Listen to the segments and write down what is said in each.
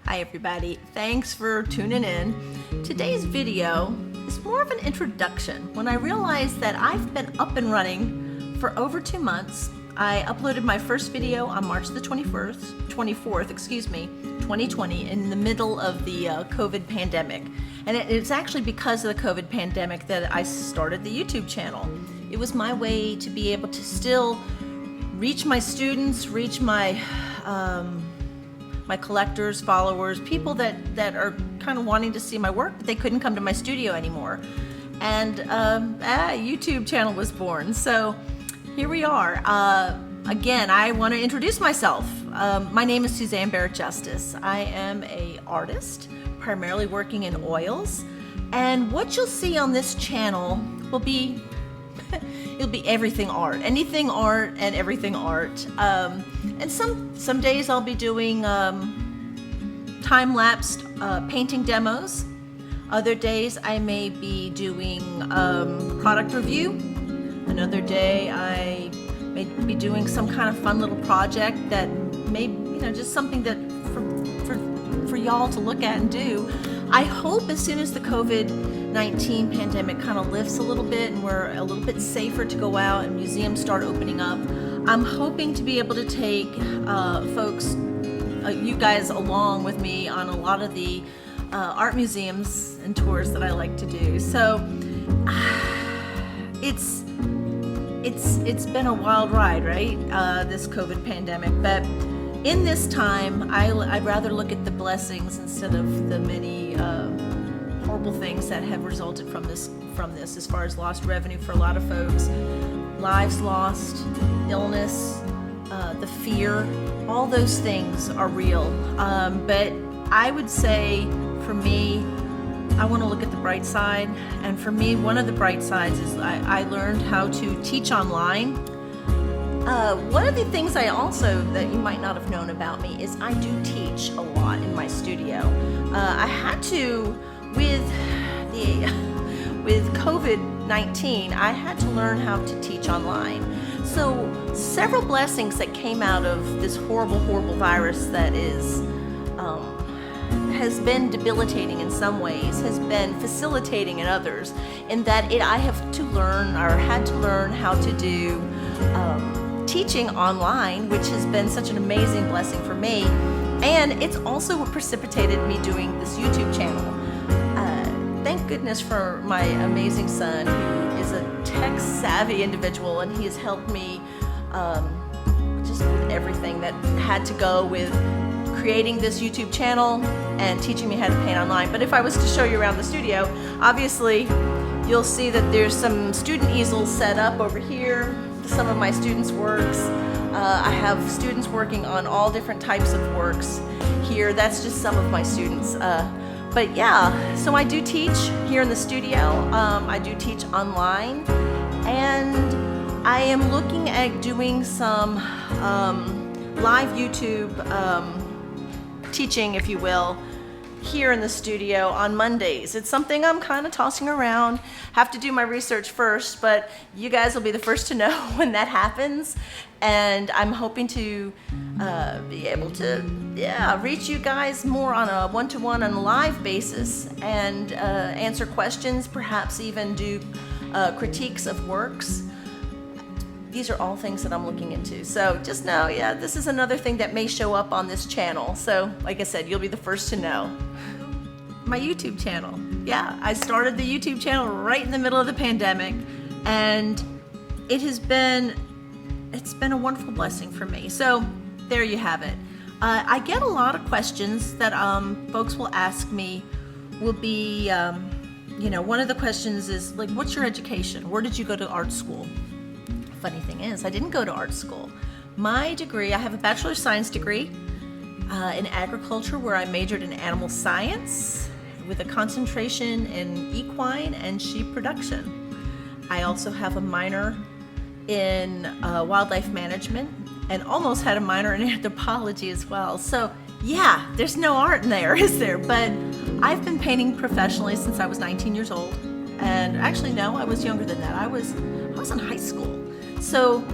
Hi everybody, thanks for tuning in. Today's video is more of an introduction. When I realized that I've been up and running for over 2 months, I uploaded my first video on March the 24th, 2020, in the middle of the COVID pandemic. And it's actually because of the COVID pandemic that I started the YouTube channel. It was my way to be able to still reach my students, reach my my collectors, followers, people that are kind of wanting to see my work, but they couldn't come to my studio anymore. And a YouTube channel was born. So here we are. Again, I want to introduce myself. My name is Suzanne Barrett Justis. I am an artist, primarily working in oils. And what you'll see on this channel will be it'll be everything art, anything art and everything art. And some days I'll be doing time-lapsed painting demos. Other days I may be doing product review. Another day I may be doing some kind of fun little project that may, just something that for y'all to look at and do. I hope as soon as the COVID-19 pandemic kind of lifts a little bit and we're a little bit safer to go out and museums start opening up, I'm hoping to be able to take folks, you guys along with me on a lot of the art museums and tours that I like to do. So it's been a wild ride, right? This COVID pandemic, but in this time, I'd rather look at the blessings instead of the many horrible things that have resulted from this, as far as lost revenue for a lot of folks, lives lost, illness, the fear, all those things are real. But I would say, for me, I want to look at the bright side. And for me, one of the bright sides is I learned how to teach online. One of the things that you might not have known about me is I do teach a lot in my studio. I had to, with COVID-19, I had to learn how to teach online. So several blessings that came out of this horrible, horrible virus that has been debilitating in some ways, has been facilitating in others, in that I had to learn how to do teaching online, which has been such an amazing blessing for me. And it's also what precipitated me doing this YouTube channel. Thank goodness for my amazing son, who is a tech-savvy individual, and he has helped me just with everything that had to go with creating this YouTube channel and teaching me how to paint online. But if I was to show you around the studio, obviously you'll see that there's some student easels set up over here, some of my students' works. I have students working on all different types of works here. That's just some of my students. But yeah, so I do teach here in the studio. I do teach online, and I am looking at doing some live YouTube teaching, if you will, here in the studio on Mondays. It's something I'm kind of tossing around. Have to do my research first, but you guys will be the first to know when that happens. And I'm hoping to be able to reach you guys more on a one-to-one on a live basis and answer questions, perhaps even do critiques of works. These are all things that I'm looking into. So just know, this is another thing that may show up on this channel. So like I said, you'll be the first to know. My YouTube channel. Yeah, I started the YouTube channel right in the middle of the pandemic, and it's been a wonderful blessing for me. So there you have it. I get a lot of questions that folks will ask me. Will be, one of the questions is like, what's your education? Where did you go to art school? Funny thing is, I didn't go to art school. My degree, I have a Bachelor of Science degree in agriculture, where I majored in animal science with a concentration in equine and sheep production. I also have a minor in wildlife management and almost had a minor in anthropology as well. So yeah, there's no art in there, is there? But I've been painting professionally since I was 19 years old. And actually, no, I was younger than that. I was in high school. So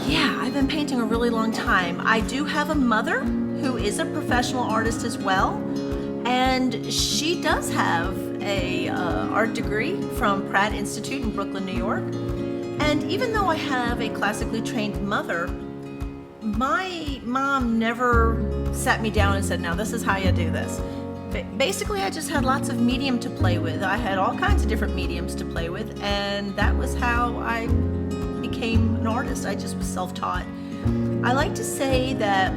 Yeah, I've been painting a really long time. I do have a mother who is a professional artist as well, and she does have a art degree from Pratt Institute in Brooklyn, New York. And even though I have a classically trained mother, my mom never sat me down and said, now this is how you do this. Basically, I just had lots of medium to play with. I had all kinds of different mediums to play with, and that was how I became an artist. I just was self-taught. I like to say that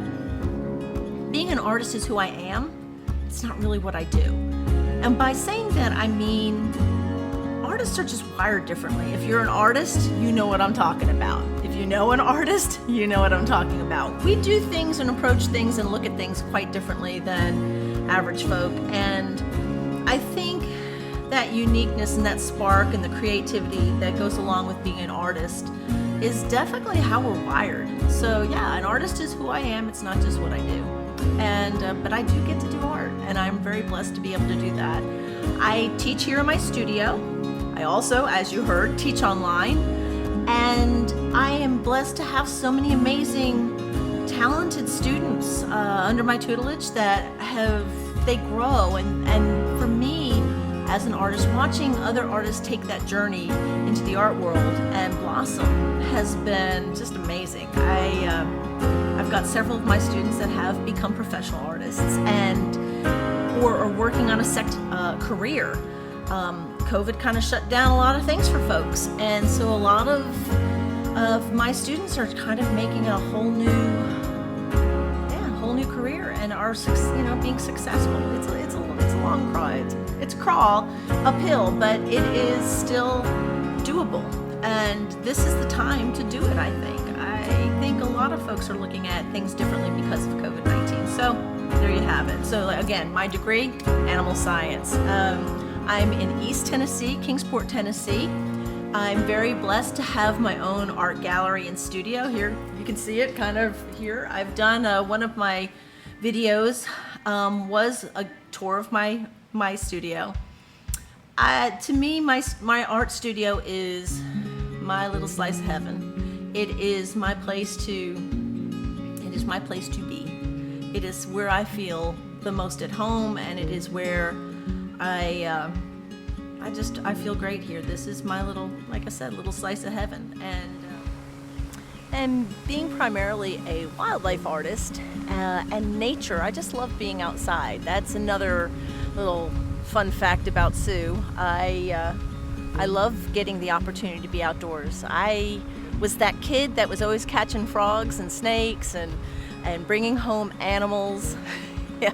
being an artist is who I am. It's not really what I do. And by saying that, I mean artists are just wired differently. If you're an artist, you know what I'm talking about. If you know an artist, you know what I'm talking about. We do things and approach things and look at things quite differently than average folk, and I think that uniqueness and that spark and the creativity that goes along with being an artist is definitely how we're wired. So yeah, an artist is who I am. It's not just what I do. And but I do get to do art, and I'm very blessed to be able to do that. I teach here in my studio. I also, as you heard, teach online, and I am blessed to have so many amazing talented students under my tutelage that they grow, and for me as an artist, watching other artists take that journey into the art world and blossom has been just amazing. I've got several of my students that have become professional artists and or are working on a career. COVID kind of shut down a lot of things for folks, and so a lot of my students are kind of making a whole new career and are being successful. It's a long crawl. It's a crawl uphill, but it is still doable. And this is the time to do it. I think a lot of folks are looking at things differently because of COVID-19. So there you have it. So again, my degree, animal science. I'm in East Tennessee, Kingsport, Tennessee. I'm very blessed to have my own art gallery and studio. Here, you can see it kind of here. I've done one of my videos was a tour of my studio. To me, my art studio is my little slice of heaven. It is my place to be. It is where I feel the most at home, and it is where I feel great here. This is my little, like I said, little slice of heaven. And being primarily a wildlife artist and nature, I just love being outside. That's another little fun fact about Sue. I love getting the opportunity to be outdoors. I was that kid that was always catching frogs and snakes and bringing home animals. Yeah.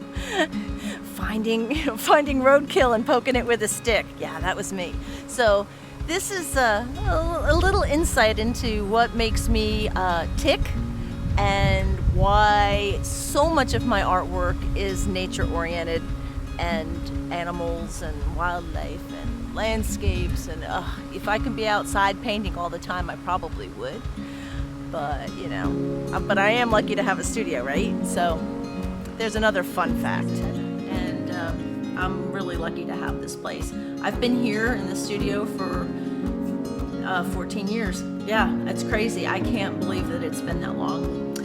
Finding roadkill and poking it with a stick. Yeah, that was me. So this is a little insight into what makes me tick and why so much of my artwork is nature-oriented and animals and wildlife and landscapes. And if I could be outside painting all the time, I probably would. But, but I am lucky to have a studio, right? So there's another fun fact. I'm really lucky to have this place. I've been here in the studio for 14 years. Yeah, that's crazy. I can't believe that it's been that long.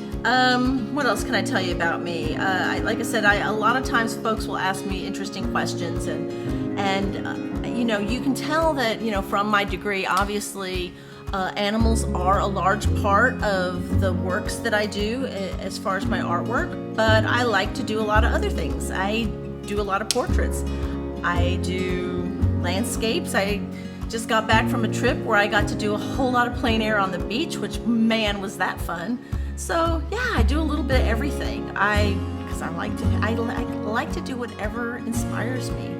What else can I tell you about me? Like I said, a lot of times folks will ask me interesting questions, and you can tell that from my degree, obviously. Animals are a large part of the works that I do as far as my artwork, but I like to do a lot of other things. I do a lot of portraits. I do landscapes. I just got back from a trip where I got to do a whole lot of plein air on the beach, which, man, was that fun. So yeah, I do a little bit of everything. Because I like to do whatever inspires me.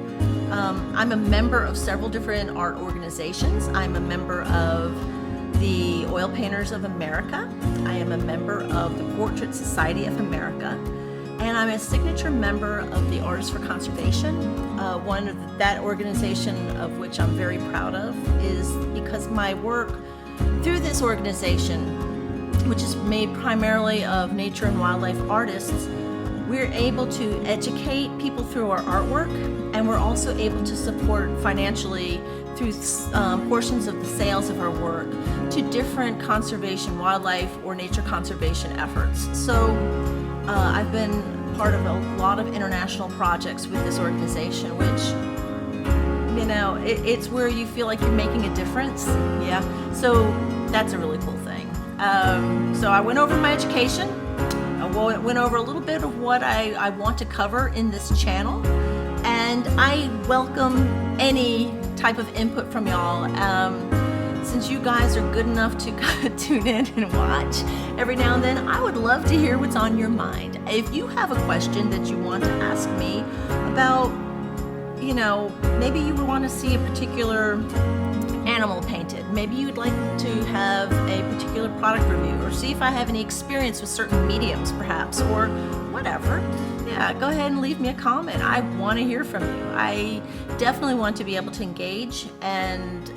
I'm a member of several different art organizations. I'm a member of the Oil Painters of America. I am a member of the Portrait Society of America. And I'm a signature member of the Artists for Conservation. One of that organization, of which I'm very proud of, is because my work through this organization, which is made primarily of nature and wildlife artists, we're able to educate people through our artwork, and we're also able to support financially through portions of the sales of our work to different conservation, wildlife or nature conservation efforts. So I've been part of a lot of international projects with this organization, which, you know, it's where you feel like you're making a difference. Yeah, so that's a really cool thing. So I went over my education. I went over a little bit of what I want to cover in this channel, and I welcome any type of input from y'all. Since you guys are good enough to tune in and watch every now and then, I would love to hear what's on your mind. If you have a question that you want to ask me about, you know, maybe you would want to see a particular animal painted. Maybe you'd like to have a particular product review, or see if I have any experience with certain mediums perhaps, or whatever. Yeah, go ahead and leave me a comment. I want to hear from you. I definitely want to be able to engage, and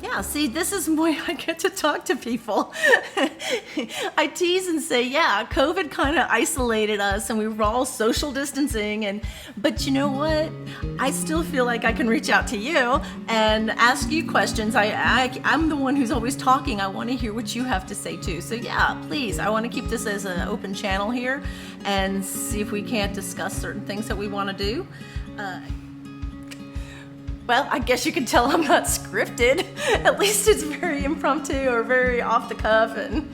yeah, see, this is why I get to talk to people. I tease and say, yeah, COVID kind of isolated us and we were all social distancing, but you know what? I still feel like I can reach out to you and ask you questions. I'm the one who's always talking. I want to hear what you have to say too. So yeah, please, I want to keep this as an open channel here and see if we can't discuss certain things that we want to do. Well, I guess you can tell I'm not scripted. At least it's very impromptu or very off the cuff, and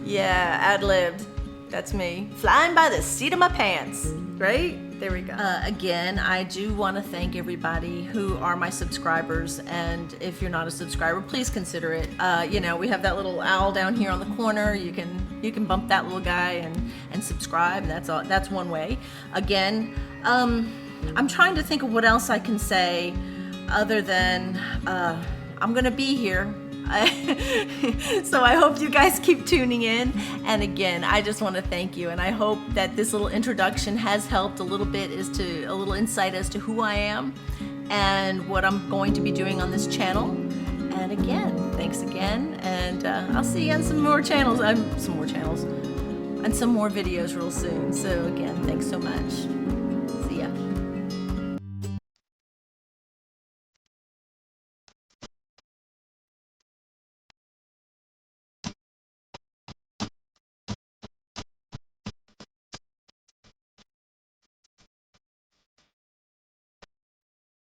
yeah, ad-libbed. That's me. Flying by the seat of my pants, right? There we go. Again, I do want to thank everybody who are my subscribers, and if you're not a subscriber, please consider it. You know, we have that little owl down here on the corner. You can bump that little guy and subscribe. That's one way. Again, I'm trying to think of what else I can say other than I'm gonna be here. So I hope you guys keep tuning in, and again, I just want to thank you, and I hope that this little introduction has helped a little bit, a little insight as to who I am and what I'm going to be doing on this channel. And again, thanks again, and I'll see you on some more channels and some more videos real soon. So again, thanks so much.